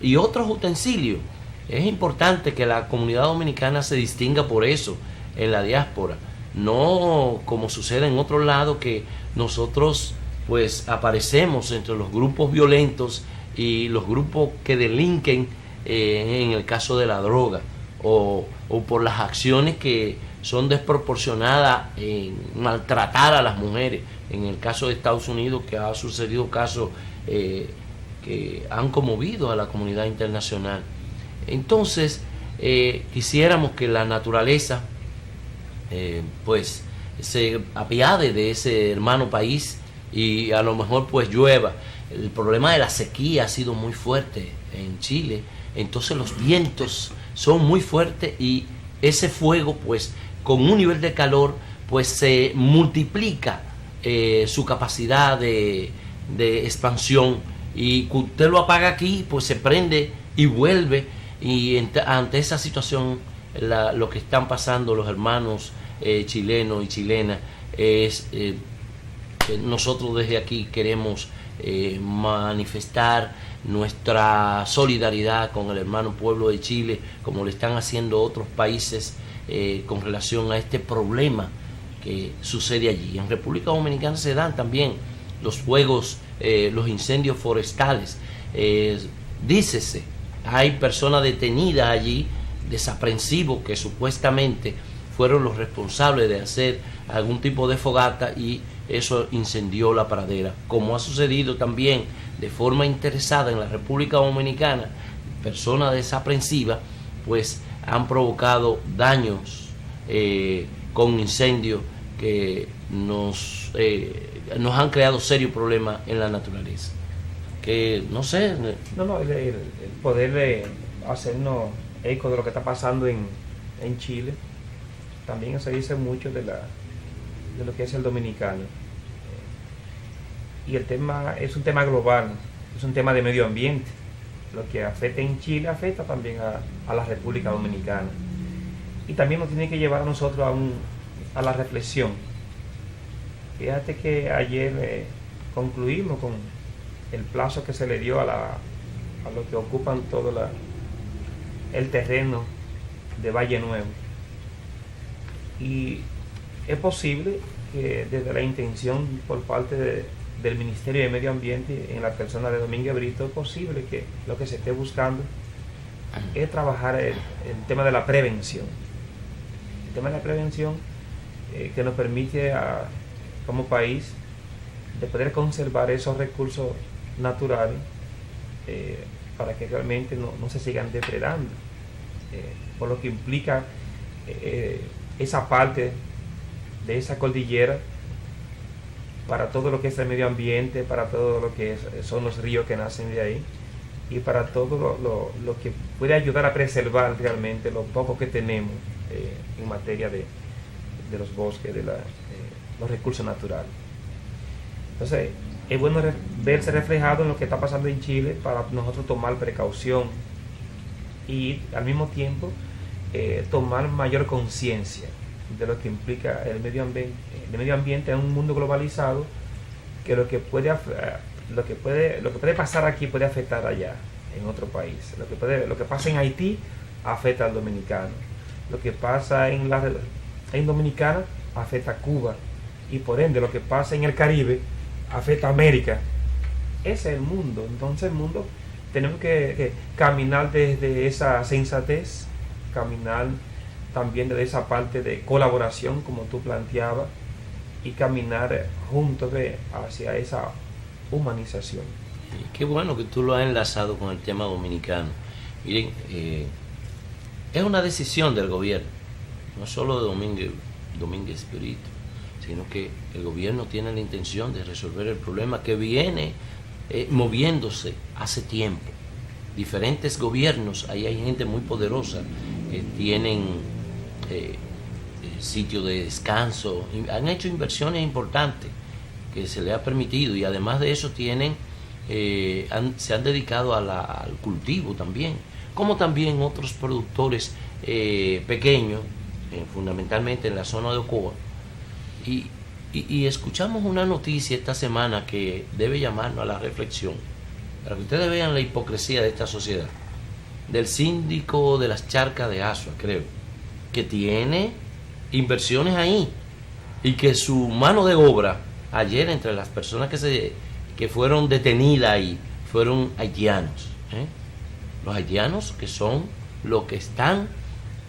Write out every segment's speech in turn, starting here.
y otros utensilios. Es importante que la comunidad dominicana se distinga por eso en la diáspora, no como sucede en otros lados, que nosotros pues aparecemos entre los grupos violentos y los grupos que delinquen en el caso de la droga, o por las acciones que son desproporcionadas en maltratar a las mujeres. En el caso de Estados Unidos, que ha sucedido casos que han conmovido a la comunidad internacional. Entonces, quisiéramos que la naturaleza pues se apiade de ese hermano país y a lo mejor pues llueva. El problema de la sequía ha sido muy fuerte en Chile, entonces los vientos son muy fuertes y ese fuego pues con un nivel de calor pues se multiplica su capacidad de expansión, y usted lo apaga aquí pues se prende y vuelve. Y ante esa situación lo que están pasando los hermanos chilenos y chilenas es nosotros desde aquí queremos manifestar nuestra solidaridad con el hermano pueblo de Chile, como lo están haciendo otros países con relación a este problema que sucede allí. En República Dominicana se dan también los fuegos, los incendios forestales. Dícese, hay personas detenidas allí, desaprensivos, que supuestamente fueron los responsables de hacer algún tipo de fogata y eso incendió la pradera. Como ha sucedido también de forma interesada en la República Dominicana, personas desaprensivas pues han provocado daños con incendios que nos han creado serios problemas en la naturaleza. Que no sé. El poder hacernos eco de lo que está pasando en Chile, también se dice mucho de lo que es el dominicano. Y el tema es un tema global, es un tema de medio ambiente. Lo que afecta en Chile afecta también a la República Dominicana. Y también nos tiene que llevar a nosotros a la reflexión. Fíjate que ayer concluimos con el plazo que se le dio a los que ocupan todo el terreno de Valle Nuevo. Y es posible que desde la intención por parte del Ministerio de Medio Ambiente, en la persona de Domínguez Brito, es posible que lo que se esté buscando es trabajar el tema de la prevención. El tema de la prevención que nos permite como país de poder conservar esos recursos naturales para que realmente no se sigan depredando, por lo que implica esa parte de esa cordillera para todo lo que es el medio ambiente, para todo lo que son los ríos que nacen de ahí y para todo lo que puede ayudar a preservar realmente lo poco que tenemos en materia de los bosques, de los recursos naturales. Entonces es bueno verse reflejado en lo que está pasando en Chile para nosotros tomar precaución y al mismo tiempo tomar mayor conciencia de lo que implica el medio ambiente en un mundo globalizado, que lo que puede pasar aquí puede afectar allá en otro país. Lo que pasa en Haití afecta al dominicano, lo que pasa en Dominicana afecta a Cuba, y por ende lo que pasa en el Caribe afecta a América. Ese es el mundo. Entonces el mundo tenemos que caminar desde esa sensatez, caminar también desde esa parte de colaboración como tú planteabas, y caminar juntos hacia esa humanización. Qué bueno que tú lo has enlazado con el tema dominicano. Miren, es una decisión del gobierno, no solo de Domínguez Brito, sino que el gobierno tiene la intención de resolver el problema que viene moviéndose hace tiempo. Diferentes gobiernos, ahí hay gente muy poderosa, tienen sitios de descanso, han hecho inversiones importantes que se les ha permitido, y además de eso se han dedicado al cultivo también, como también otros productores pequeños, fundamentalmente en la zona de Ocoa. Y escuchamos una noticia esta semana que debe llamarnos a la reflexión. para que ustedes vean la hipocresía de esta sociedad, del síndico de las Charcas de Asua, creo, que tiene inversiones ahí y que su mano de obra, ayer entre las personas que fueron detenidas ahí, fueron haitianos, ¿eh? Los haitianos que son los que están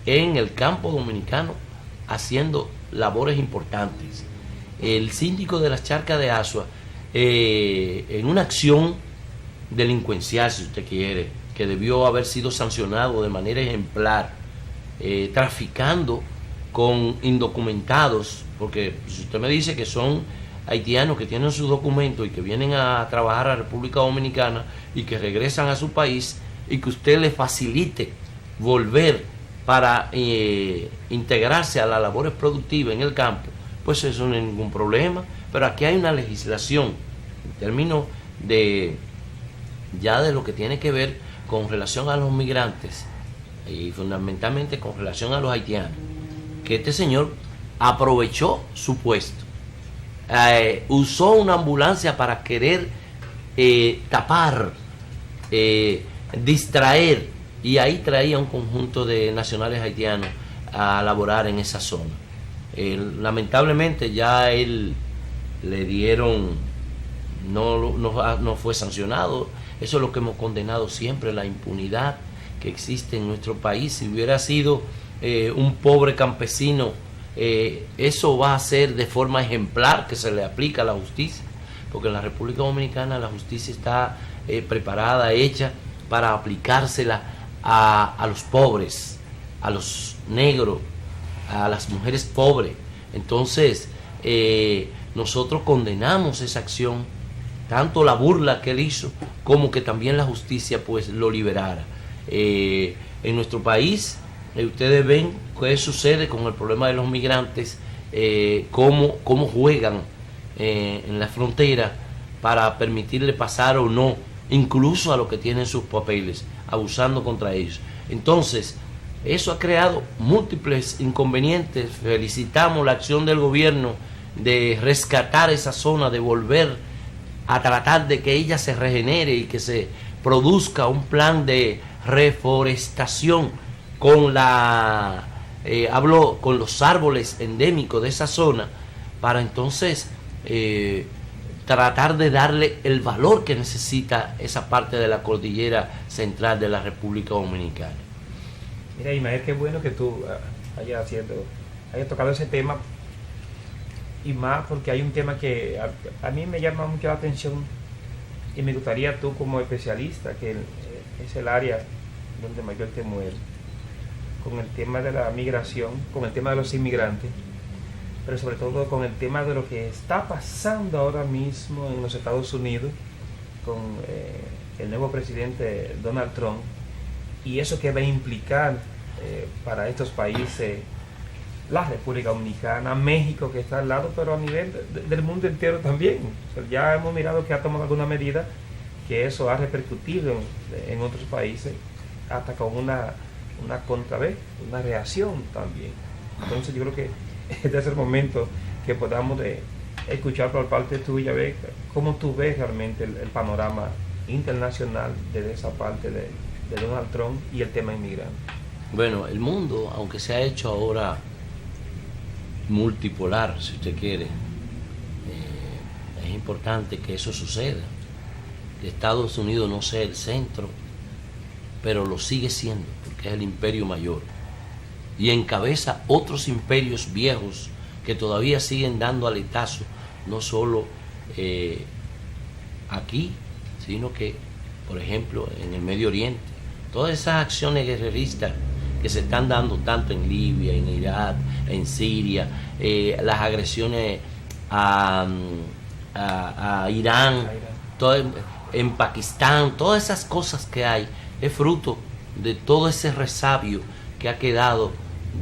en el campo dominicano haciendo labores importantes. El síndico de las Charcas de Asua, en una acción delincuencial, si usted quiere, que debió haber sido sancionado de manera ejemplar, traficando con indocumentados, porque si usted me dice que son haitianos que tienen sus documentos y que vienen a trabajar a la República Dominicana y que regresan a su país y que usted le facilite volver para integrarse a las labores productivas en el campo, pues eso no es ningún problema. Pero aquí hay una legislación en términos de ya de lo que tiene que ver con relación a los migrantes y fundamentalmente con relación a los haitianos, que este señor aprovechó su puesto, usó una ambulancia para querer tapar, distraer, y ahí traía un conjunto de nacionales haitianos a laborar en esa zona. Lamentablemente ya él le dieron, no fue sancionado. Eso es lo que hemos condenado siempre, la impunidad que existe en nuestro país. Si hubiera sido un pobre campesino, eso va a ser de forma ejemplar que se le aplica a la justicia, porque en la República Dominicana la justicia está preparada, hecha para aplicársela a los pobres, a los negros, a las mujeres pobres. Entonces nosotros condenamos esa acción, tanto la burla que él hizo como que también la justicia pues lo liberara. En nuestro país ustedes ven qué sucede con el problema de los migrantes, cómo juegan en la frontera para permitirle pasar o no, incluso a los que tienen sus papeles, abusando contra ellos. Entonces, eso ha creado múltiples inconvenientes. Felicitamos la acción del gobierno de rescatar esa zona, de volver a tratar de que ella se regenere y que se produzca un plan de reforestación con con los árboles endémicos de esa zona, para entonces tratar de darle el valor que necesita esa parte de la cordillera central de la República Dominicana. Mira, Ismael, qué bueno que tú hayas tocado ese tema, y más porque hay un tema que a mí me llama mucho la atención y me gustaría tú como especialista, que es el área donde mayor te mueve, con el tema de la migración, con el tema de los inmigrantes, pero sobre todo con el tema de lo que está pasando ahora mismo en los Estados Unidos con el nuevo presidente Donald Trump, y eso que va a implicar para estos países, la República Dominicana, México, que está al lado, pero a nivel del mundo entero también. O sea, ya hemos mirado que ha tomado alguna medida que eso ha repercutido en otros países, hasta con una contravez, una reacción también. Entonces yo creo que este es el momento que podamos escuchar por parte tuya, ver cómo tú ves realmente el panorama internacional de esa parte de Donald Trump y el tema inmigrante. Bueno, el mundo, aunque se ha hecho ahora multipolar, si usted quiere, es importante que eso suceda. Que Estados Unidos no sea el centro, pero lo sigue siendo, porque es el imperio mayor. Y encabeza otros imperios viejos que todavía siguen dando aletazo, no solo aquí, sino que, por ejemplo, en el Medio Oriente. Todas esas acciones guerreristas que se están dando tanto en Libia, en Irak, en Siria, las agresiones a Irán, en Pakistán, todas esas cosas que hay, es fruto de todo ese resabio que ha quedado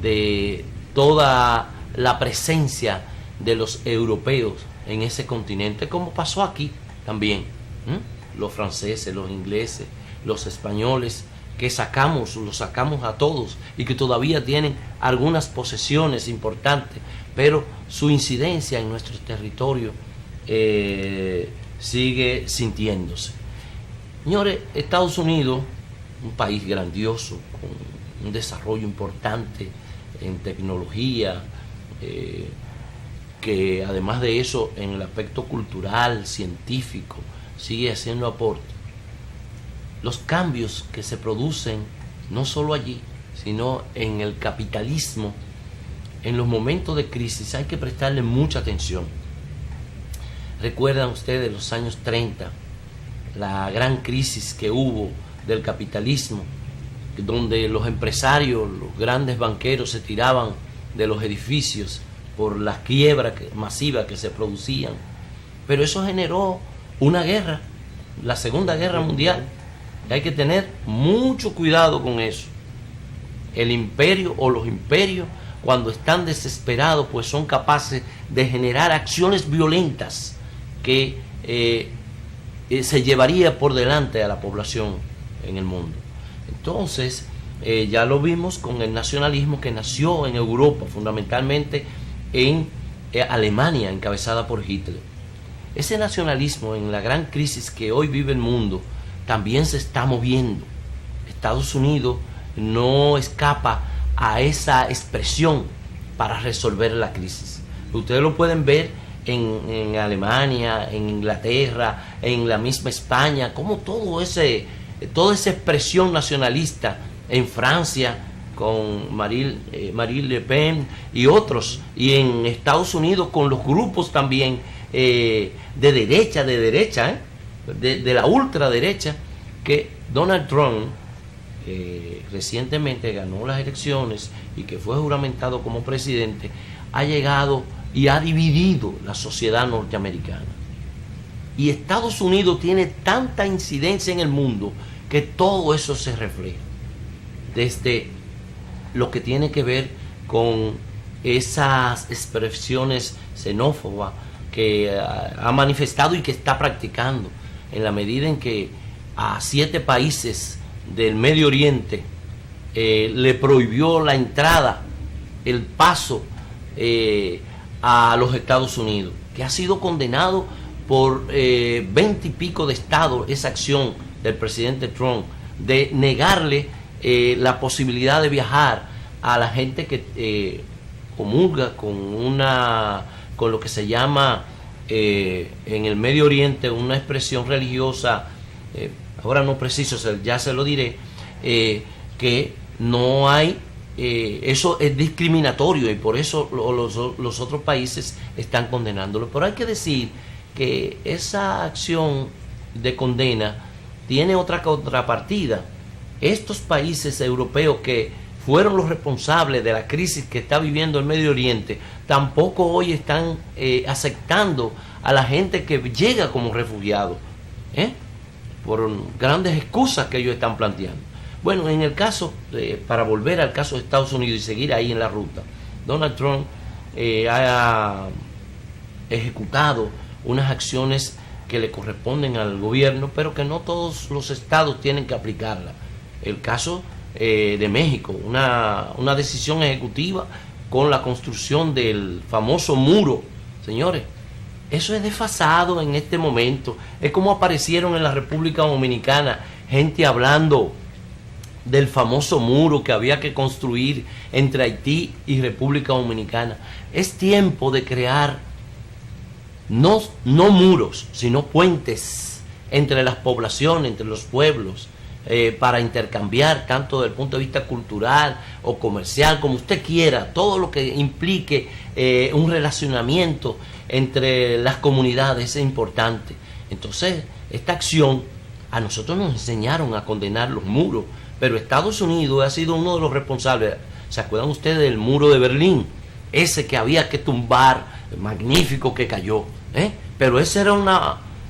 de toda la presencia de los europeos en ese continente, como pasó aquí también. Los franceses, los ingleses, los españoles, que los sacamos a todos y que todavía tienen algunas posesiones importantes, pero su incidencia en nuestro territorio sigue sintiéndose. Señores, Estados Unidos, un país grandioso, con un desarrollo importante en tecnología, que además de eso, en el aspecto cultural, científico, sigue haciendo aporte. Los cambios que se producen, no solo allí, sino en el capitalismo, en los momentos de crisis hay que prestarle mucha atención. ¿Recuerdan ustedes los años 30, la gran crisis que hubo del capitalismo, donde los empresarios, los grandes banqueros se tiraban de los edificios por las quiebras masivas que se producían? Pero eso generó una guerra, la Segunda Guerra Mundial. Hay que tener mucho cuidado con eso. El imperio o los imperios, cuando están desesperados, pues son capaces de generar acciones violentas que se llevaría por delante a la población en el mundo. Entonces, ya lo vimos con el nacionalismo que nació en Europa, fundamentalmente en Alemania, encabezada por Hitler. Ese nacionalismo, en la gran crisis que hoy vive el mundo, también se está moviendo. Estados Unidos no escapa a esa expresión para resolver la crisis. Ustedes lo pueden ver en Alemania, en Inglaterra, en la misma España, como toda esa expresión nacionalista en Francia con Marine Le Pen y otros, y en Estados Unidos con los grupos también de derecha, de la ultraderecha, que Donald Trump, recientemente ganó las elecciones y que fue juramentado como presidente, ha llegado y ha dividido la sociedad norteamericana. Y Estados Unidos tiene tanta incidencia en el mundo que todo eso se refleja. Desde lo que tiene que ver con esas expresiones xenófobas que ha manifestado y que está practicando, en la medida en que a 7 países del Medio Oriente le prohibió la entrada, el paso a los Estados Unidos, que ha sido condenado por 20 y pico de estados, esa acción del presidente Trump de negarle la posibilidad de viajar a la gente que comulga con lo que se llama en el Medio Oriente una expresión religiosa, ahora no preciso, ya se lo diré, que no hay, eso es discriminatorio y por eso los otros países están condenándolo. Pero hay que decir que esa acción de condena tiene otra contrapartida. Estos países europeos que fueron los responsables de la crisis que está viviendo el Medio Oriente, tampoco hoy están aceptando a la gente que llega como refugiado, por grandes excusas que ellos están planteando. Bueno, en el caso, para volver al caso de Estados Unidos y seguir ahí en la ruta, Donald Trump ha ejecutado unas acciones que le corresponden al gobierno, pero que no todos los estados tienen que aplicarla. El caso de México, una decisión ejecutiva con la construcción del famoso muro. Señores, eso es desfasado en este momento. Es como aparecieron en la República Dominicana gente hablando del famoso muro que había que construir entre Haití y República Dominicana. Es tiempo de crear no muros, sino puentes entre las poblaciones, entre los pueblos, para intercambiar tanto desde el punto de vista cultural o comercial, como usted quiera, todo lo que implique un relacionamiento entre las comunidades es importante. Entonces, esta acción, a nosotros nos enseñaron a condenar los muros, pero Estados Unidos ha sido uno de los responsables. ¿Se acuerdan ustedes del muro de Berlín? Ese que había que tumbar, magnífico que cayó, pero esa era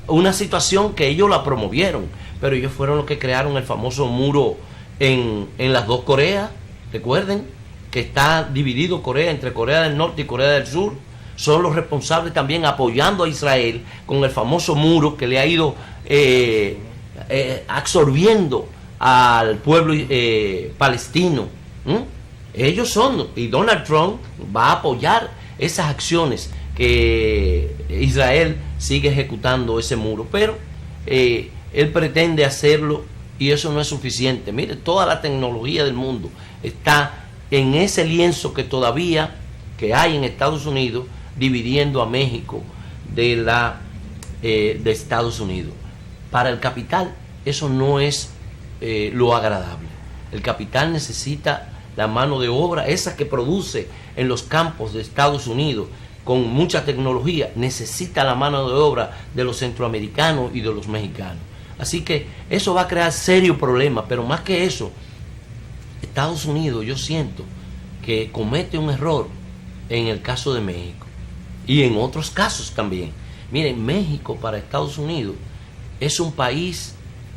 una situación que ellos la promovieron, pero ellos fueron los que crearon el famoso muro en las dos Coreas. Recuerden que está dividido Corea entre Corea del Norte y Corea del Sur. Son los responsables también apoyando a Israel con el famoso muro que le ha ido absorbiendo al pueblo palestino. Ellos son, y Donald Trump va a apoyar esas acciones que Israel sigue ejecutando ese muro. Pero él pretende hacerlo y eso no es suficiente. Mire, toda la tecnología del mundo está en ese lienzo que todavía que hay en Estados Unidos, dividiendo a México de Estados Unidos. Para el capital eso no es lo agradable. El capital necesita la mano de obra, esa que produce en los campos de Estados Unidos con mucha tecnología, necesita la mano de obra de los centroamericanos y de los mexicanos. Así que eso va a crear serios problemas, pero más que eso, Estados Unidos, yo siento que comete un error en el caso de México y en otros casos también. Miren, México para Estados Unidos es un país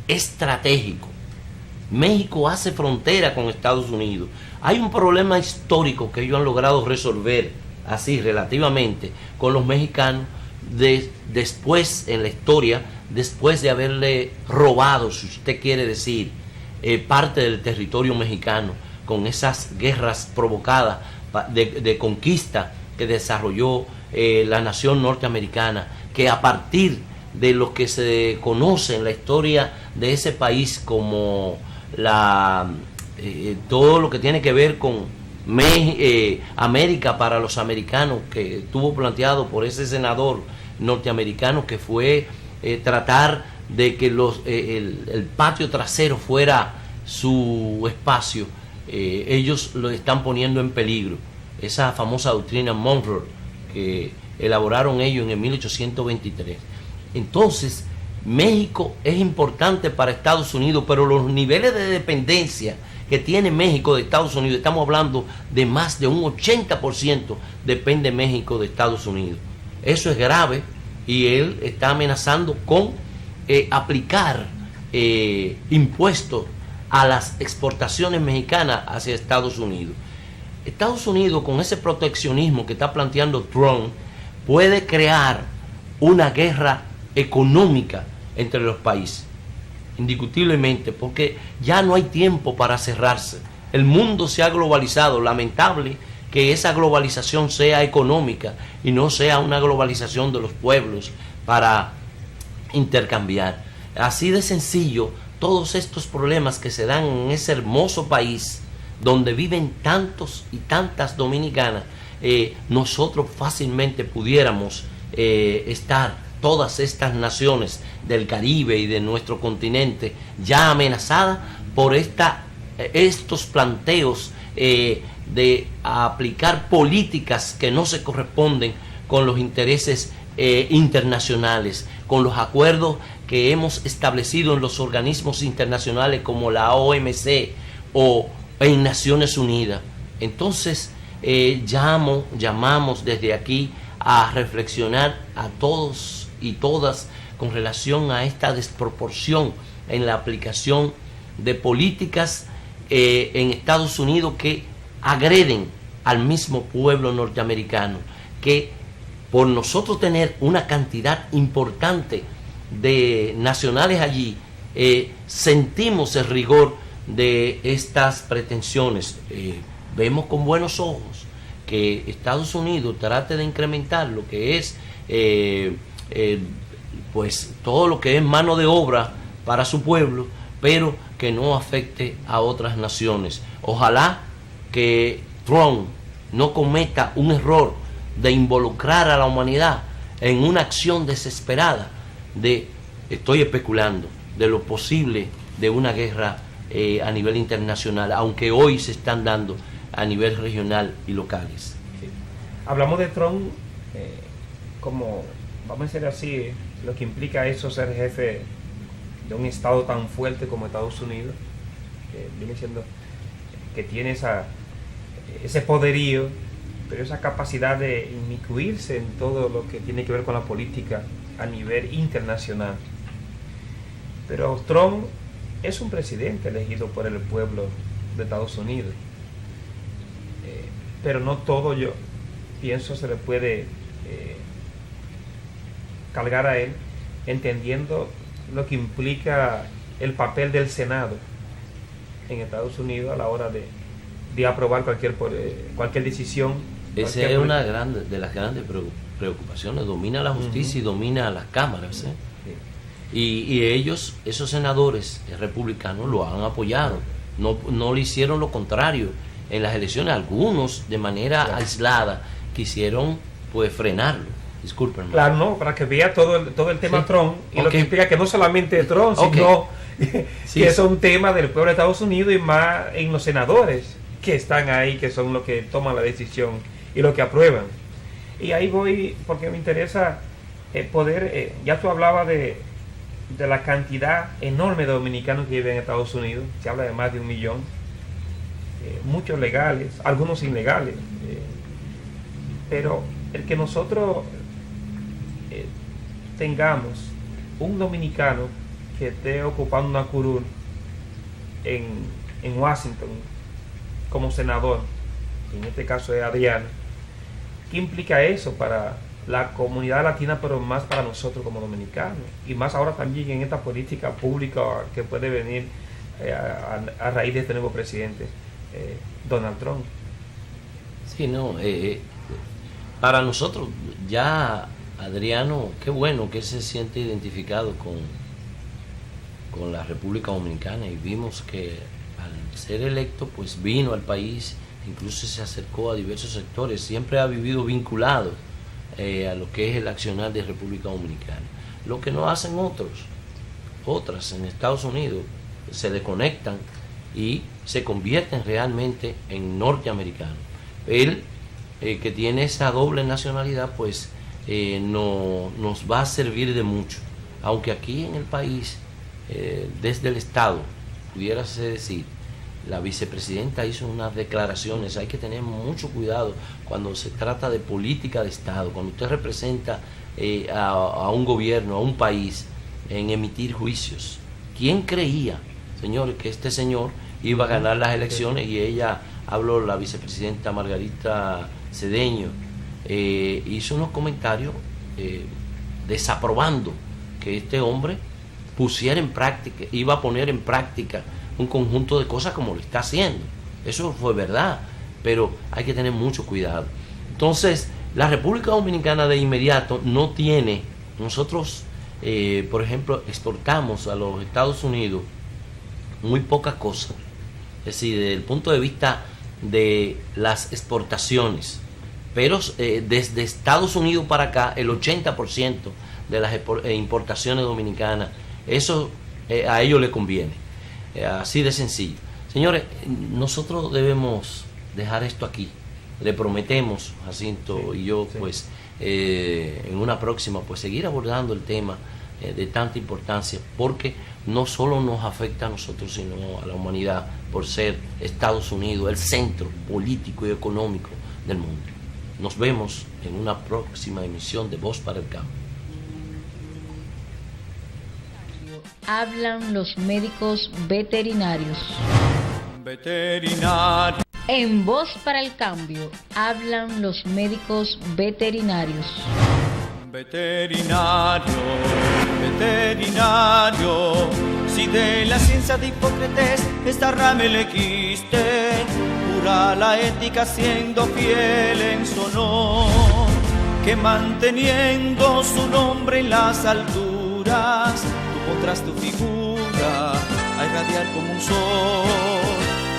estratégico. México hace frontera con Estados Unidos. Hay un problema histórico que ellos han logrado resolver así relativamente con los mexicanos después en la historia, después de haberle robado, si usted quiere decir, parte del territorio mexicano con esas guerras provocadas de conquista que desarrolló la nación norteamericana, que a partir de lo que se conoce en la historia de ese país como todo lo que tiene que ver con América para los americanos, que estuvo planteado por ese senador norteamericano, que fue tratar de que el patio trasero fuera su espacio. Ellos lo están poniendo en peligro. Esa famosa doctrina Monroe que elaboraron ellos en el 1823. Entonces, México es importante para Estados Unidos, pero los niveles de dependencia que tiene México de Estados Unidos, estamos hablando de más de un 80% depende México de Estados Unidos. Eso es grave y él está amenazando con aplicar impuestos a las exportaciones mexicanas hacia Estados Unidos. Estados Unidos, con ese proteccionismo que está planteando Trump, puede crear una guerra económica entre los países, indiscutiblemente, porque ya no hay tiempo para cerrarse. El mundo se ha globalizado. Lamentable que esa globalización sea económica y no sea una globalización de los pueblos para intercambiar. Así de sencillo, todos estos problemas que se dan en ese hermoso país donde viven tantos y tantas dominicanas, nosotros fácilmente pudiéramos estar, todas estas naciones del Caribe y de nuestro continente, ya amenazadas por estos planteos de aplicar políticas que no se corresponden con los intereses internacionales, con los acuerdos que hemos establecido en los organismos internacionales como la OMC o en Naciones Unidas. Entonces llamamos desde aquí a reflexionar a todos y todas con relación a esta desproporción en la aplicación de políticas en Estados Unidos que agreden al mismo pueblo norteamericano, que por nosotros tener una cantidad importante de nacionales allí, sentimos el rigor de estas pretensiones. Vemos con buenos ojos que Estados Unidos trate de incrementar lo que es pues todo lo que es mano de obra para su pueblo, pero que no afecte a otras naciones. Ojalá que Trump no cometa un error de involucrar a la humanidad en una acción desesperada estoy especulando, de lo posible de una guerra a nivel internacional, aunque hoy se están dando a nivel regional y locales. Sí. Hablamos de Trump como, vamos a decir así, lo que implica eso, ser jefe de un estado tan fuerte como Estados Unidos, que viene siendo, que tiene ese poderío, pero esa capacidad de inmiscuirse en todo lo que tiene que ver con la política a nivel internacional. Pero Trump es un presidente elegido por el pueblo de Estados Unidos, pero no todo, yo pienso, se le puede cargar a él, entendiendo lo que implica el papel del Senado en Estados Unidos a la hora de aprobar cualquier decisión. Esa es una de las grandes preocupaciones. Domina la justicia y domina las cámaras. Sí. Y ellos, esos senadores republicanos, lo han apoyado. No le hicieron lo contrario en las elecciones. Algunos, de manera aislada, quisieron pues frenarlo. Discúlpenme. Claro, no, para que vea todo el tema Sí. Trump, y lo que implica que no solamente Trump, sino que es un tema del pueblo de Estados Unidos, y más en los senadores que están ahí, que son los que toman la decisión y los que aprueban. Y ahí voy, porque me interesa poder, ya tú hablabas de la cantidad enorme de dominicanos que viven en Estados Unidos. Se habla de más de 1 millón, muchos legales, algunos ilegales, pero el que nosotros tengamos un dominicano que esté ocupando una curul en Washington como senador, en este caso es Adriano, ¿qué implica eso para la comunidad latina, pero más para nosotros como dominicanos? Y más ahora también en esta política pública que puede venir a raíz de este nuevo presidente, Donald Trump. Sí, no, para nosotros ya Adriano, qué bueno que él se siente identificado con la República Dominicana, y vimos que al ser electo pues vino al país, incluso se acercó a diversos sectores, siempre ha vivido vinculado a lo que es el accionar de República Dominicana. Lo que no hacen otras en Estados Unidos, se desconectan y se convierten realmente en norteamericanos. Él, que tiene esa doble nacionalidad, pues nos va a servir de mucho, aunque aquí en el país, desde el Estado, pudiérase decir, la vicepresidenta hizo unas declaraciones. Hay que tener mucho cuidado cuando se trata de política de Estado, cuando usted representa a un gobierno, a un país, en emitir juicios. ¿Quién creía, señores, que este señor iba a ganar las elecciones? Y ella habló, la vicepresidenta Margarita Cedeño, hizo unos comentarios desaprobando que este hombre pusiera en práctica, iba a poner en práctica un conjunto de cosas como lo está haciendo. Eso fue verdad, pero hay que tener mucho cuidado. Entonces, la República Dominicana de inmediato no tiene, nosotros, por ejemplo, exportamos a los Estados Unidos muy pocas cosas. Es decir, desde el punto de vista de las exportaciones, pero desde Estados Unidos para acá, el 80% de las importaciones dominicanas, eso a ellos les conviene. Así de sencillo. Señores, nosotros debemos dejar esto aquí. Le prometemos, Jacinto y yo, pues, en una próxima, pues, seguir abordando el tema de tanta importancia, porque no solo nos afecta a nosotros, sino a la humanidad, por ser Estados Unidos el centro político y económico del mundo. Nos vemos en una próxima emisión de Voz para el Cambio. Hablan los médicos veterinarios. En Voz para el Cambio, hablan los médicos veterinarios. Veterinario, si de la ciencia de Hipócrates esta rama elegiste, pura la ética siendo fiel en su honor, que manteniendo su nombre en las alturas, pondrás tu figura a irradiar como un sol,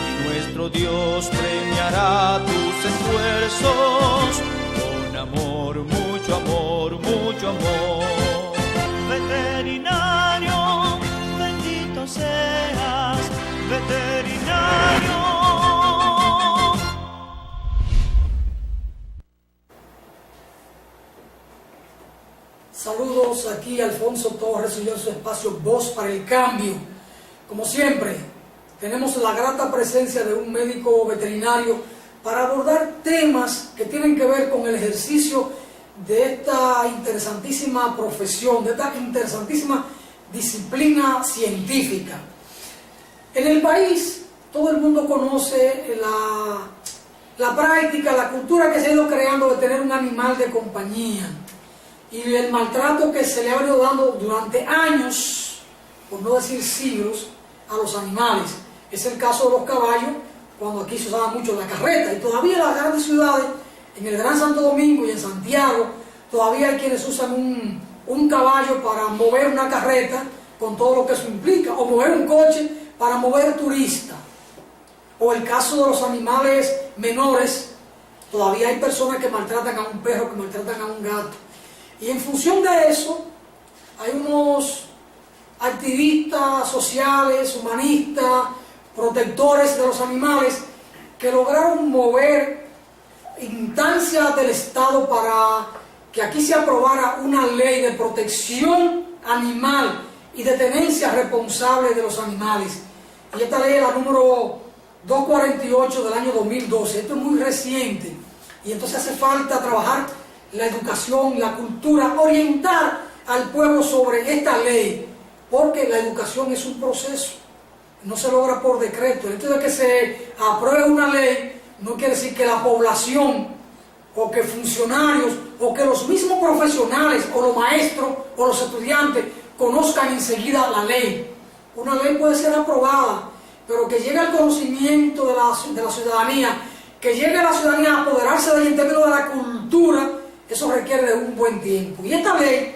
y nuestro Dios premiará tus esfuerzos con amor, mucho amor, mucho amor. Veterinario, bendito seas, veterinario. Saludos, aquí Alfonso Torres y yo en su espacio Voz para el Cambio. Como siempre, tenemos la grata presencia de un médico veterinario para abordar temas que tienen que ver con el ejercicio de esta interesantísima profesión, de esta interesantísima disciplina científica. En el país, todo el mundo conoce la práctica, la cultura que se ha ido creando de tener un animal de compañía, y el maltrato que se le ha venido dando durante años, por no decir siglos, a los animales. Es el caso de los caballos, cuando aquí se usaba mucho la carreta, y todavía en las grandes ciudades, en el Gran Santo Domingo y en Santiago, todavía hay quienes usan un caballo para mover una carreta, con todo lo que eso implica, o mover un coche para mover turistas. O el caso de los animales menores, todavía hay personas que maltratan a un perro, que maltratan a un gato. Y en función de eso, hay unos activistas sociales, humanistas, protectores de los animales, que lograron mover instancias del Estado para que aquí se aprobara una ley de protección animal y de tenencia responsable de los animales. Y esta ley es la número 248 del año 2012. Esto es muy reciente. Y entonces hace falta trabajar la educación, la cultura, orientar al pueblo sobre esta ley, porque la educación es un proceso, no se logra por decreto. El hecho de que se apruebe una ley no quiere decir que la población, o que funcionarios, o que los mismos profesionales, o los maestros, o los estudiantes, conozcan enseguida la ley. Una ley puede ser aprobada, pero que llegue al conocimiento de la ciudadanía, que llegue a la ciudadanía a apoderarse de ella en términos de la cultura, eso requiere de un buen tiempo. Y esta ley,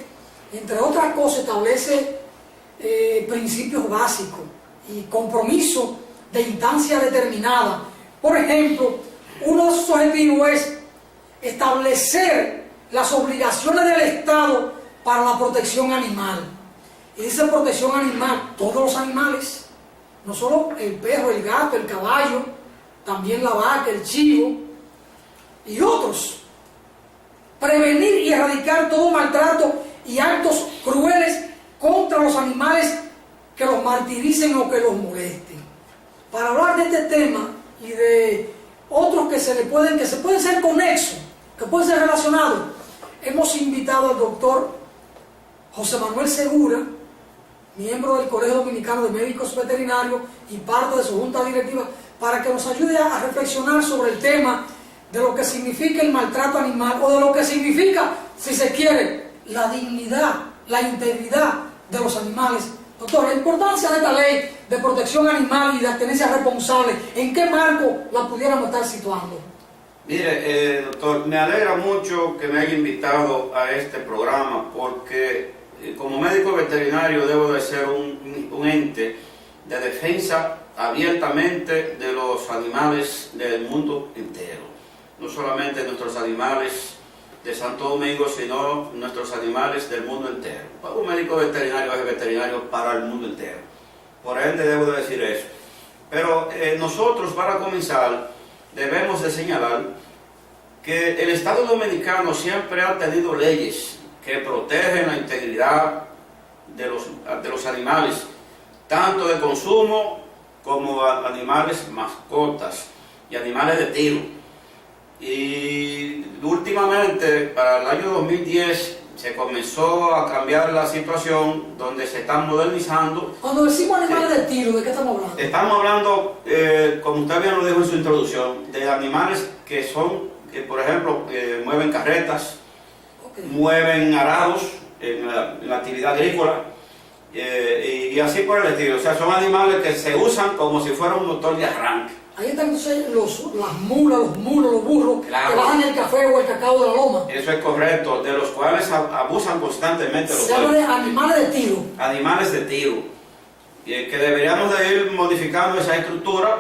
entre otras cosas, establece principios básicos y compromisos de instancia determinada. Por ejemplo, uno de sus objetivos es establecer las obligaciones del Estado para la protección animal. Y dice protección animal, todos los animales, no solo el perro, el gato, el caballo, también la vaca, el chivo y otros. Prevenir y erradicar todo maltrato y actos crueles contra los animales que los martiricen o que los molesten. Para hablar de este tema y de otros que pueden ser conexos, que pueden ser relacionados, hemos invitado al doctor José Manuel Segura, miembro del Colegio Dominicano de Médicos Veterinarios y parte de su junta directiva, para que nos ayude a reflexionar sobre el tema de lo que significa el maltrato animal, o de lo que significa, si se quiere, la dignidad, la integridad de los animales. Doctor, la importancia de esta ley de protección animal y de tenencia responsable, ¿en qué marco la pudiéramos estar situando? Mire, doctor, me alegra mucho que me haya invitado a este programa, porque como médico veterinario debo de ser un ente de defensa abiertamente de los animales del mundo entero. No solamente nuestros animales de Santo Domingo, sino nuestros animales del mundo entero. Un médico veterinario es veterinario para el mundo entero. Por ende debo de decir eso. Pero nosotros, para comenzar, debemos de señalar que el Estado Dominicano siempre ha tenido leyes que protegen la integridad de los animales, tanto de consumo como animales mascotas y animales de tiro. Y últimamente, para el año 2010, se comenzó a cambiar la situación, donde se están modernizando. Cuando decimos animales de tiro, ¿de qué estamos hablando? Estamos hablando, como usted bien lo dijo en su introducción, de animales que por ejemplo, mueven carretas, mueven arados en la actividad agrícola, y así por el estilo. O sea, son animales que se usan como si fuera un motor de arranque. Ahí están entonces las mulas, los mulos, los burros, claro, que bajan el café o el cacao de la loma. Eso es correcto, de los cuales abusan constantemente los Se habla de animales de tiro. Animales de tiro. Y que deberíamos de ir modificando esa estructura.